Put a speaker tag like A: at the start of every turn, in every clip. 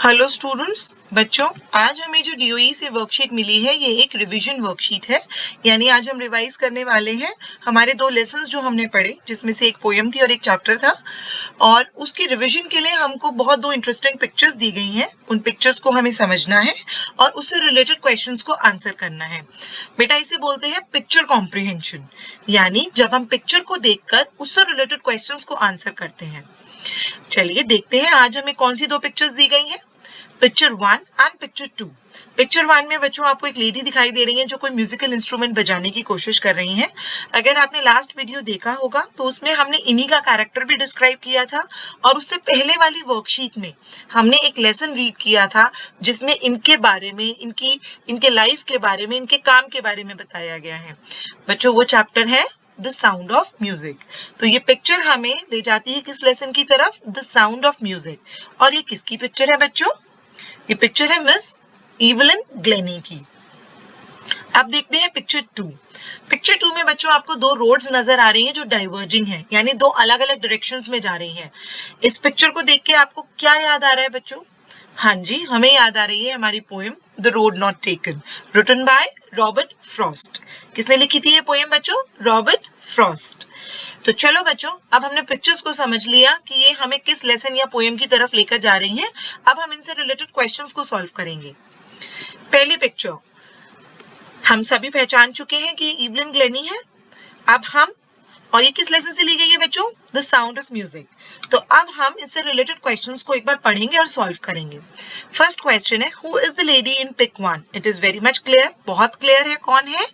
A: Hello students, बच्चों आज हमें जो डीओई से वर्कशीट मिली है ये एक रिवीजन वर्कशीट है। यानी आज हम रिवाइज करने वाले हैं हमारे दो लेसन्स जो हमने पढ़े, जिसमें से एक पोएम थी और एक चैप्टर था। और उसकी रिवीजन के लिए हमको बहुत दो इंटरेस्टिंग पिक्चर्स दी गई हैं। उन पिक्चर्स को हमें समझना है और उससे रिलेटेड क्वेश्चंस को आंसर करना है। बेटा इसे बोलते हैं पिक्चर कॉम्प्रिहेंशन, यानी जब हम पिक्चर को देखकर उससे रिलेटेड क्वेश्चंस को आंसर करते हैं। चलिए देखते हैं आज हमें कौन सी दो पिक्चर्स दी गई हैं। Picture 1 and picture 2। पिक्चर 1 में बच्चों आपको एक लेडी दिखाई दे रही है जो कोई म्यूजिकल इंस्ट्रूमेंट बजाने की कोशिश कर रही हैं। अगर आपने लास्ट वीडियो देखा होगा तो उसमें हमने इन्हीं का कैरेक्टर भी डिस्क्राइब किया था और उससे पहले वाली वर्कशीट में हमने एक लेसन रीड किया था जिसमें इनके बारे में, इनके लाइफ के बारे में, इनके काम के बारे में बताया गया है। बच्चों वो चैप्टर है द साउंड ऑफ म्यूजिक। तो ये पिक्चर हमें ले जाती है किस लेसन की तरफ? The sound of music. और ये किसकी पिक्चर है बच्चों? ये पिक्चर है मिस इवलिन ग्लेनी की। अब देखते हैं पिक्चर 2। पिक्चर 2 में बच्चों आपको दो रोड्स नजर आ रही हैं जो डाइवर्जिंग हैं, यानी दो अलग अलग डायरेक्शंस में जा रही हैं। इस पिक्चर को देख के आपको क्या याद आ रहा है बच्चों? हाँ जी, हमें याद आ रही है हमारी poem the road not taken, written by Robert Frost. किसने लिखी थी ये पोएम बच्चों? Robert Frost. तो चलो बच्चों, अब हमने पिक्चर्स को समझ लिया कि ये हमें किस लेसन या पोएम की तरफ लेकर जा रही हैं। अब हम इनसे रिलेटेड क्वेश्चंस को सॉल्व करेंगे। पहली पिक्चर हम सभी पहचान चुके हैं कि इवलिन ग्लेनी है। अब हम, और ये किस लेसन से ली गई है बच्चों? The sound of music. तो अब हम इससे रिलेटेड क्वेश्चंस को एक बार पढ़ेंगे और सॉल्व करेंगे। फर्स्ट क्वेश्चन है, who is the lady in pic 1? It is very much clear, बहुत क्लियर है। कौन है?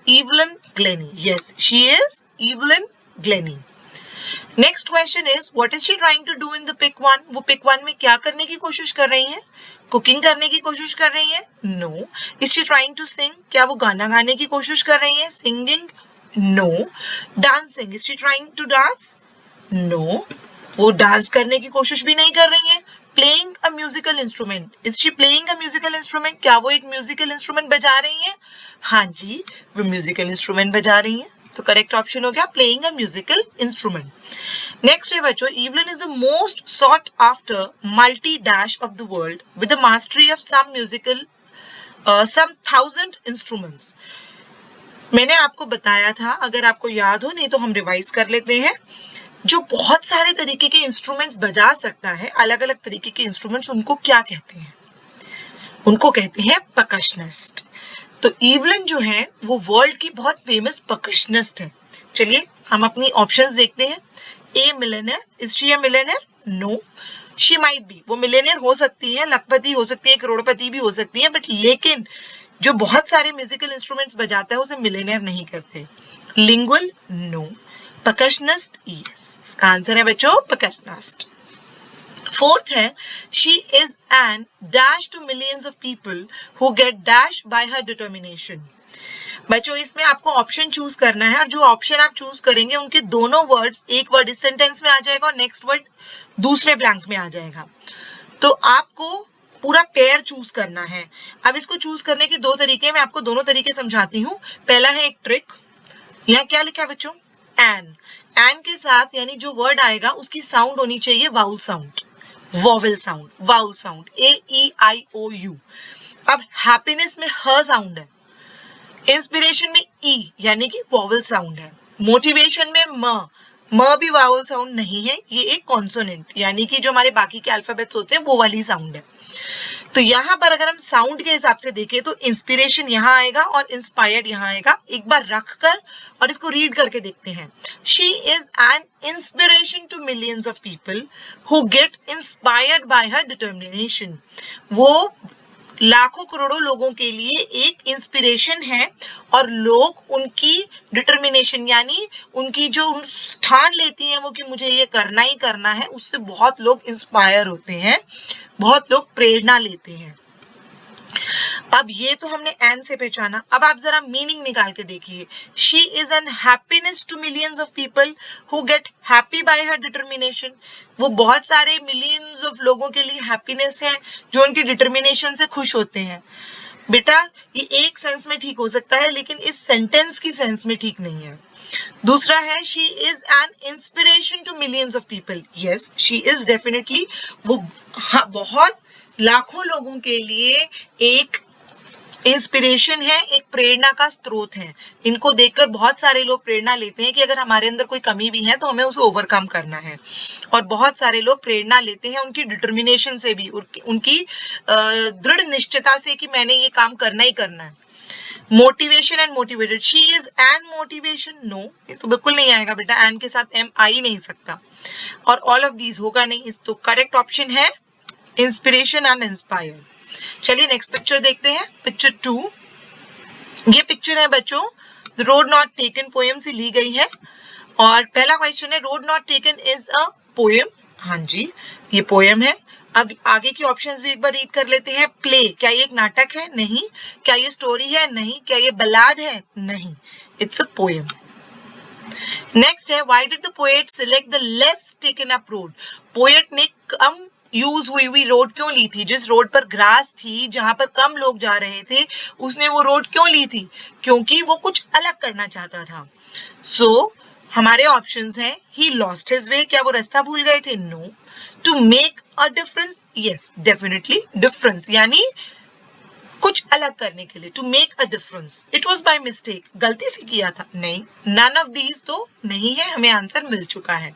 A: Evelyn Glennie. Yes, she is Evelyn Glennie. Next question is, what is she trying to do in the pic 1? वो pick 1 में क्या करने की कोशिश कर रही है? कुकिंग करने की कोशिश कर रही है? No. Is she trying to sing? क्या वो गाना गाने की कोशिश कर रही है? Singing? No. Dancing? Is she trying to dance? No, वो डांस करने की कोशिश भी नहीं कर रही है। Playing a musical instrument? Is she playing a musical instrument? क्या वो एक म्यूजिकल इंस्ट्रूमेंट बजा रही है? हाँ जी, वो म्यूजिकल इंस्ट्रूमेंट बजा रही है। तो करेक्ट ऑप्शन हो गया playing a musical instrument. Next है बच्चों, Evelyn is the most sought after multi dash of the world with the mastery of some musical some 1000 instruments. मैंने आपको बताया था, अगर आपको याद हो, नहीं तो हम रिवाइज कर लेते हैं। जो बहुत सारे तरीके के इंस्ट्रूमेंट्स बजा सकता है, अलग अलग तरीके के इंस्ट्रूमेंट्स, उनको क्या कहते हैं? उनको कहते हैं परकशनिस्ट। तो इवलिन जो है वो वर्ल्ड की बहुत फेमस परकशनिस्ट है। चलिए हम अपनी ऑप्शंस देखते हैं। A millionaire, is she a millionaire? No. She might be, वो मिलेनियर हो सकती है, लखपति हो सकती है, करोड़पति भी हो सकती है, बट लेकिन जो बहुत सारे म्यूजिकल इंस्ट्रूमेंट्स बजाता है उसे मिलेनियर नहीं कहते। लिंगुअल? नो। परकशनिस्ट? यस। इसका आंसर है बच्चों परकशनिस्ट। फोर्थ है, she is an dash to millions of people who get dash by her determination. बच्चों इसमें आपको ऑप्शन चूज करना है और जो ऑप्शन आप चूज करेंगे उनके दोनों वर्ड्स, एक वर्ड इस सेंटेंस में आ जाएगा और नेक्स्ट वर्ड दूसरे ब्लैंक में आ जाएगा। तो आपको पूरा पेयर चूज करना है। अब इसको चूज करने के दो तरीके, मैं आपको दोनों तरीके समझाती हूँ। पहला है एक ट्रिक। यहाँ क्या लिखा है बच्चों? एन। एन के साथ यानी जो वर्ड आएगा उसकी साउंड होनी चाहिए vowel sound, vowel sound, vowel sound, AEIOU। अब हैप्पीनेस में ह साउंड है, इंस्पिरेशन में ई यानी कि वॉवेल साउंड है, मोटिवेशन में म भी वाउल साउंड नहीं है, ये एक कॉन्सोनेंट यानी कि जो हमारे बाकी के अल्फाबेट्स होते हैं वो वाली साउंड है। तो यहाँ पर अगर हम साउंड के हिसाब से देखें तो इंस्पिरेशन यहाँ आएगा और इंस्पायर्ड यहाँ आएगा। एक बार रख कर और इसको रीड करके देखते हैं। She is an inspiration to millions of people who get inspired by her determination. वो लाखों करोड़ों लोगों के लिए एक इंस्पिरेशन है और लोग उनकी डिटर्मिनेशन यानी उनकी जो ठान लेती हैं वो कि मुझे ये करना ही करना है, उससे बहुत लोग इंस्पायर होते हैं, बहुत लोग प्रेरणा लेते हैं। अब ये तो हमने एन से पहचाना। अब आप जरा मीनिंग निकाल के देखिए। She is an happiness to millions of people who get happy by her determination. वो बहुत सारे मिलियंस ऑफ लोगों के लिए हैप्पीनेस है जो उनकी डिटर्मिनेशन से खुश होते हैं। बेटा ये एक सेंस में ठीक हो सकता है लेकिन इस सेंटेंस की सेंस में ठीक नहीं है। दूसरा है, she is an inspiration to millions of people. Yes, she is definitely, वो बहुत लाखों लोगों के लिए एक इंस्पिरेशन है, एक प्रेरणा का स्रोत है। इनको देखकर बहुत सारे लोग प्रेरणा लेते हैं कि अगर हमारे अंदर कोई कमी भी है तो हमें उसे ओवरकम करना है। और बहुत सारे लोग प्रेरणा लेते हैं उनकी डिटर्मिनेशन से भी, उनकी दृढ़ निश्चयता से कि मैंने ये काम करना ही करना है। Motivation and motivated, she is an motivation, no, ये तो बिल्कुल नहीं आएगा बेटा, एन के साथ एम आ ही नहीं सकता, और ऑल ऑफ दीज होगा नहीं। तो करेक्ट ऑप्शन है इंस्पिरेशन एंड इंस्पायर। चलिए नेक्स्ट पिक्चर देखते हैं, पिक्चर 2। ये पिक्चर है बच्चों रोड नॉट टेकन पोएम से ली गई है, और पहला क्वेश्चन है road not taken is a poem. हाँ जी, ये पोएम है। अब आगे की ऑप्शंस भी एक बार रीड कर लेते हैं। प्ले, क्या ये एक नाटक है? नहीं। क्या ये स्टोरी है? नहीं। क्या ये बलाड है? नहीं। It's a poem. नेक्स्ट है why did the poet select the less taken up road. Poet ने कम यूज हुई रोड क्यों ली थी? जिस रोड पर ग्रास थी, जहां पर कम लोग जा रहे थे, उसने वो रोड क्यों ली थी? क्योंकि वो कुछ अलग करना चाहता था। सो हमारे ऑप्शंस हैं ही लॉस्ट हिज वे, क्या वो रास्ता भूल गए थे? No. To make a difference, yes definitely difference, यानी कुछ अलग करने के लिए, to make a difference. It was by mistake, गलती से किया था? नहीं। नन ऑफ दीज तो नहीं है, हमें आंसर मिल चुका है।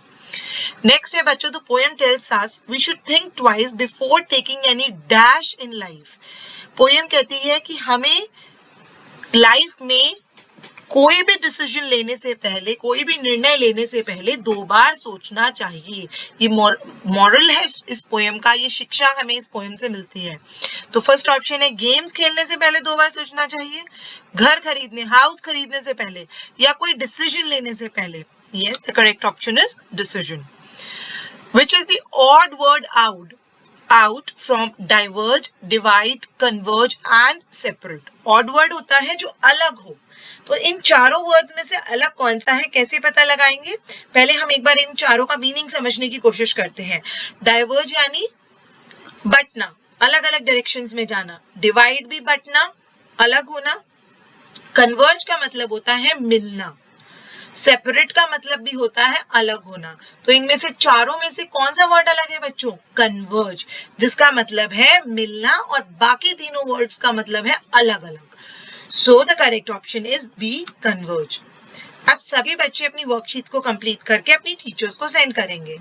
A: नेक्स्ट है बच्चों the poem tells us we should think twice before taking any dash in life. Poem कहती है कि हमें लाइफ में कोई भी डिसीजन लेने से पहले, कोई भी निर्णय लेने से पहले 2 बार सोचना चाहिए। ये मॉरल है इस पोएम का, ये शिक्षा हमें इस पोएम से मिलती है। तो फर्स्ट ऑप्शन है गेम्स खेलने से पहले 2 बार सोचना चाहिए, घर खरीदने, हाउस खरीदने से पहले, या कोई डिसीजन लेने से पहले। Yes, the correct option is decision. Which is the odd word out from diverge, divide, converge and separate. Odd word होता है जो अलग हो। तो इन चारों वर्ड्स में से अलग कौन सा है, कैसे पता लगाएंगे? पहले हम एक बार इन चारों का मीनिंग समझने की कोशिश करते हैं। डाइवर्ज यानी बंटना, अलग अलग डायरेक्शंस में जाना। डिवाइड भी बंटना, अलग होना। कन्वर्ज का मतलब होता है मिलना। सेपरेट का मतलब भी होता है अलग होना। तो इनमें से चारों में से कौन सा वर्ड अलग है बच्चों? कन्वर्ज, जिसका मतलब है मिलना, और बाकी तीनों वर्ड्स का मतलब है अलग अलग। So the correct option is B, converge. अब सभी बच्चे अपनी वर्कशीट्स को कंप्लीट करके अपनी टीचर्स को सेंड करेंगे।